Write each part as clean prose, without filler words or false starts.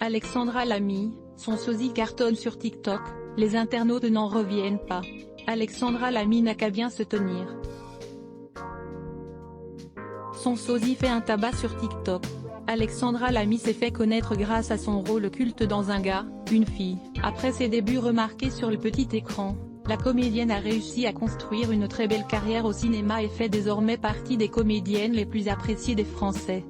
Alexandra Lamy, son sosie cartonne sur TikTok, les internautes n'en reviennent pas. Alexandra Lamy n'a qu'à bien se tenir. Son sosie fait un tabac sur TikTok. Alexandra Lamy s'est fait connaître grâce à son rôle culte dans Un gars, une fille. Après ses débuts remarqués sur le petit écran, la comédienne a réussi à construire une très belle carrière au cinéma et fait désormais partie des comédiennes les plus appréciées des Français.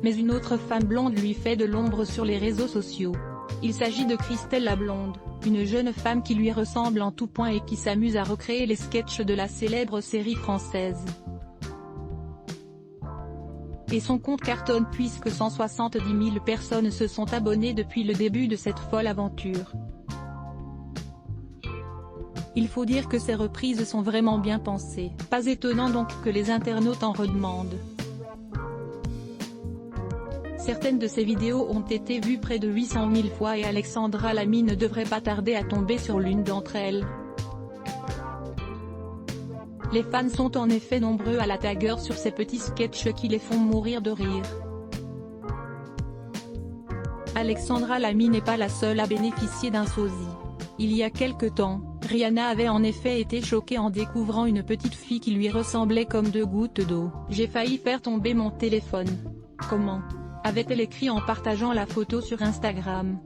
Mais une autre femme blonde lui fait de l'ombre sur les réseaux sociaux. Il s'agit de Christelle la Blonde, une jeune femme qui lui ressemble en tout point et qui s'amuse à recréer les sketchs de la célèbre série française. Et son compte cartonne puisque 170 000 personnes se sont abonnées depuis le début de cette folle aventure. Il faut dire que ces reprises sont vraiment bien pensées. Pas étonnant donc que les internautes en redemandent. Certaines de ces vidéos ont été vues près de 800 000 fois et Alexandra Lamy ne devrait pas tarder à tomber sur l'une d'entre elles. Les fans sont en effet nombreux à la taguer sur ces petits sketchs qui les font mourir de rire. Alexandra Lamy n'est pas la seule à bénéficier d'un sosie. Il y a quelque temps, Rihanna avait en effet été choquée en découvrant une petite fille qui lui ressemblait comme deux gouttes d'eau. « J'ai failli faire tomber mon téléphone. Comment ?» avait-elle écrit en partageant la photo sur Instagram.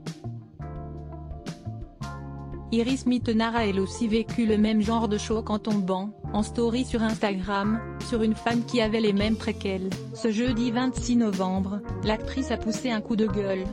Iris Mittenard a elle aussi vécu le même genre de choc en tombant, en story sur Instagram, sur une fan qui avait les mêmes traits qu'elle. Ce jeudi 26 novembre, l'actrice a poussé un coup de gueule.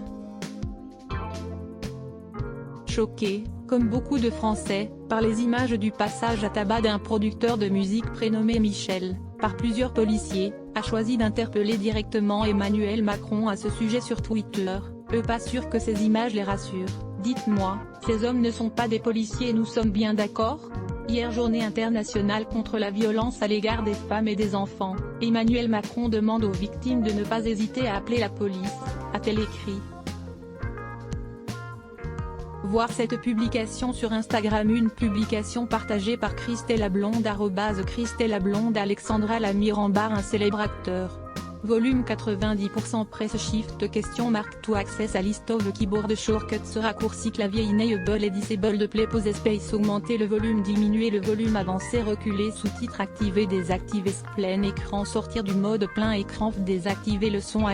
Choquée, comme beaucoup de Français, par les images du passage à tabac d'un producteur de musique prénommé Michel, par plusieurs policiers, a choisi d'interpeller directement Emmanuel Macron à ce sujet sur Twitter. Pas sûr que ces images les rassurent. Dites-moi, ces hommes ne sont pas des policiers et nous sommes bien d'accord ? Hier journée internationale contre la violence à l'égard des femmes et des enfants, Emmanuel Macron demande aux victimes de ne pas hésiter à appeler la police, a-t-elle écrit. Voir cette publication sur Instagram. Une publication partagée par Christelle la Blonde @Christelle la Blonde. Alexandra Lamy rembarre un célèbre acteur. Volume 90% Press Shift question mark to access a list of keyboard shortcuts raccourci clavier enable et disable play pause space augmenter le volume diminuer le volume avancer reculer sous-titres activer désactiver plein écran sortir du mode plein écran désactiver le son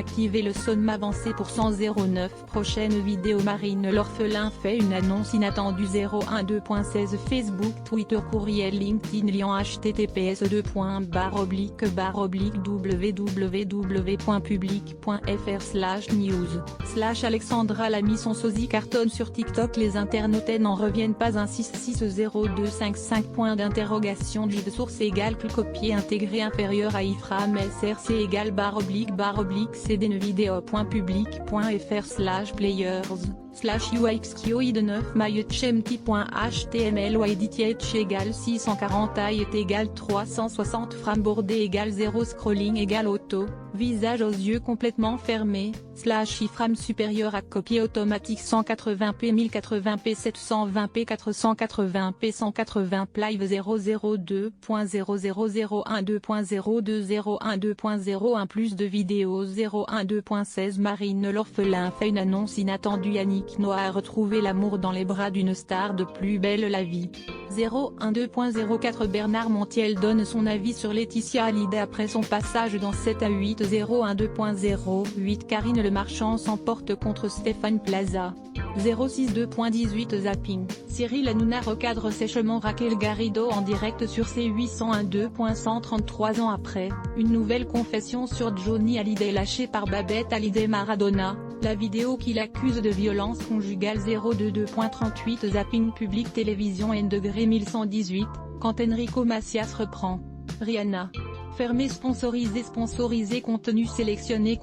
avancer pour 109 prochaine vidéo Marine l'orphelin fait une annonce inattendue 012.16 Facebook Twitter courriel LinkedIn lien https://www.public.fr/news/ Alexandra Lamy son sosie cartonne sur TikTok. Les internautes n'en reviennent pas. 1660255 point d'interrogation de source égale copier intégré inférieur à iframe src égale /vidéo.public.fr/players/uixqoid9 mychemti.html ydth égale 640 height égale 360 frame bordé égale 0 scrolling égale auto, visage aux yeux complètement fermés, /iframe supérieur à copier automatique 180p 1080p 720p 480p 180 live 002.00012.02012.01 plus de vidéos 012.16 Marine l'orphelin fait une annonce inattendue. Yannick Noah a retrouvé l'amour dans les bras d'une star de Plus belle la vie. 012.04 Bernard Montiel donne son avis sur Laetitia Hallyday après son passage dans 7 à 8. 012.08 Karine Le Marchand s'emporte contre Stéphane Plaza. 062.18 Zapping. Cyril Hanouna recadre sèchement Raquel Garrido en direct sur C801 2.133 ans après, une nouvelle confession sur Johnny Hallyday lâchée par Babette Hallyday Maradona, la vidéo qui l'accuse de violence conjugale. 022.38 Zapping Public Télévision N degré 1118, quand Enrico Macias reprend. Rihanna. Fermé sponsorisé contenu sélectionné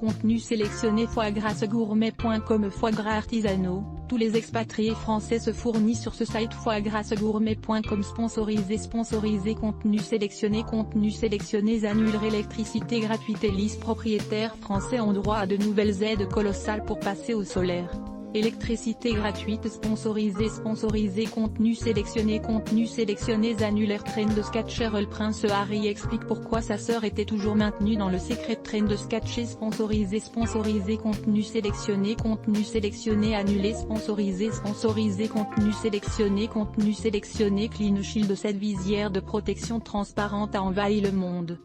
foie gras gourmet.com foie gras artisanaux, tous les expatriés français se fournissent sur ce site foiegrasgourmet.com sponsorisé contenu sélectionné annuler électricité gratuite. Les propriétaires français ont droit à de nouvelles aides colossales pour passer au solaire. Électricité gratuite sponsorisé contenu sélectionné annulaire Trend de Sketcher. Le prince Harry explique pourquoi sa sœur était toujours maintenue dans le secret. Trend de Sketcher sponsorisé contenu sélectionné annulé sponsorisé contenu sélectionné Clean Shield. Cette visière de protection transparente a envahi le monde.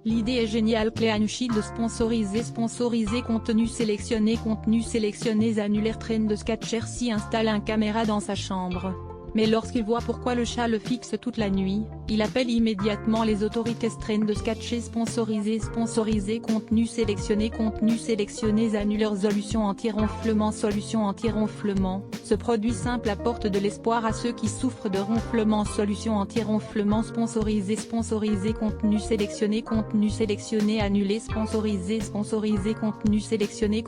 L'idée est géniale. Clean Shield sponsorisé contenu sélectionné annulaire. Trend de Sketcher s'y installe une caméra dans sa chambre. Mais lorsqu'il voit pourquoi le chat le fixe toute la nuit, il appelle immédiatement les autorités. Trend de Sketcher sponsorisé contenu sélectionné annulaire. Solution anti-ronflement. Ce produit simple apporte de l'espoir à ceux qui souffrent de ronflement. Solution anti-ronflement sponsorisé contenu sélectionné annulé sponsorisé contenu sélectionné